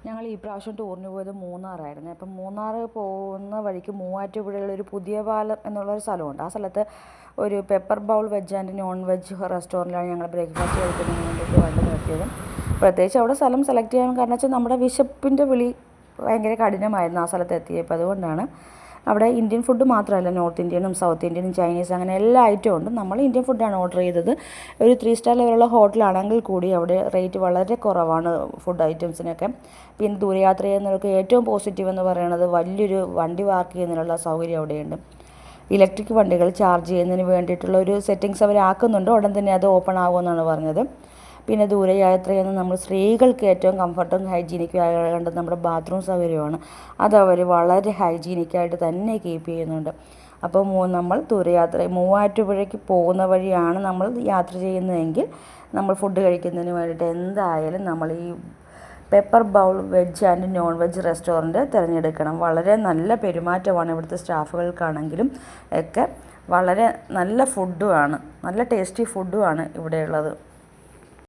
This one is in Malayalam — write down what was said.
ഞങ്ങൾ ഈ പ്രാവശ്യം ടൂറിന് പോയത് മൂന്നാറായിരുന്നു. അപ്പം മൂന്നാർ പോകുന്ന വഴിക്ക് മൂവാറ്റുപുഴയിലൊരു പുതിയ പാലം എന്നുള്ളൊരു സ്ഥലമുണ്ട്. ആ സ്ഥലത്ത് ഒരു pepper bowl veg and non veg റെസ്റ്റോറൻറ്റിലാണ് ഞങ്ങൾ ബ്രേക്ക്ഫാസ്റ്റ് കഴിക്കുന്നതിന് വേണ്ടിയിട്ട് വണ്ടി നിർത്തിയത്. പ്രത്യേകിച്ച് അവിടെ സ്ഥലം സെലക്ട് ചെയ്യാൻ കാരണം വെച്ചാൽ നമ്മുടെ വിശപ്പിൻ്റെ വിളി ഭയങ്കര കഠിനമായിരുന്നു ആ സ്ഥലത്ത് എത്തിയപ്പോൾ. അതുകൊണ്ടാണ് അവിടെ ഇന്ത്യൻ ഫുഡ് മാത്രമല്ല, നോർത്ത് ഇന്ത്യനും സൗത്ത് ഇന്ത്യനും ചൈനീസ് അങ്ങനെ എല്ലാ ഐറ്റവും ഉണ്ട്. നമ്മൾ ഇന്ത്യൻ ഫുഡാണ് ഓർഡർ ചെയ്തത്. ഒരു 3 സ്റ്റാർ ലെവലുള്ള ഹോട്ടലാണെങ്കിൽ കൂടി അവിടെ റേറ്റ് വളരെ കുറവാണ് ഫുഡ് ഐറ്റംസിനൊക്കെ. പിന്നെ ദൂരയാത്ര ചെയ്യുന്നവർക്ക് ഏറ്റവും പോസിറ്റീവ് എന്ന് പറയുന്നത് വലിയൊരു വണ്ടി പാർക്ക് ചെയ്യുന്നതിനുള്ള സൗകര്യം അവിടെയുണ്ട്. ഇലക്ട്രിക് വണ്ടികൾ ചാർജ് ചെയ്യുന്നതിന് വേണ്ടിയിട്ടുള്ള ഒരു സെറ്റിങ്സ് അവർ ആക്കുന്നുണ്ട്. ഉടൻ തന്നെ അത് ഓപ്പൺ ആകുമെന്നാണ് പറഞ്ഞത്. പിന്നെ ദൂരയാത്ര ചെയ്യുന്ന നമ്മൾ സ്ത്രീകൾക്ക് ഏറ്റവും കംഫർട്ടും ഹൈജീനിക്കും ആകേണ്ടത് നമ്മുടെ ബാത്റൂം സൗകര്യമാണ്. അതവർ വളരെ ഹൈജീനിക്കായിട്ട് തന്നെ കീപ്പ് ചെയ്യുന്നുണ്ട്. അപ്പോൾ നമ്മൾ ദൂരയാത്ര മൂവാറ്റുപുഴയ്ക്ക് പോകുന്ന വഴിയാണ് നമ്മൾ യാത്ര ചെയ്യുന്നതെങ്കിൽ നമ്മൾ ഫുഡ് കഴിക്കുന്നതിന് വേണ്ടിയിട്ട് എന്തായാലും നമ്മൾ ഈ pepper bowl veg and non veg restaurant തിരഞ്ഞെടുക്കണം. വളരെ നല്ല പെരുമാറ്റമാണ് ഇവിടുത്തെ സ്റ്റാഫുകൾക്കാണെങ്കിലും ഒക്കെ. വളരെ നല്ല ഫുഡുമാണ്, നല്ല ടേസ്റ്റി ഫുഡുമാണ് ഇവിടെയുള്ളത്.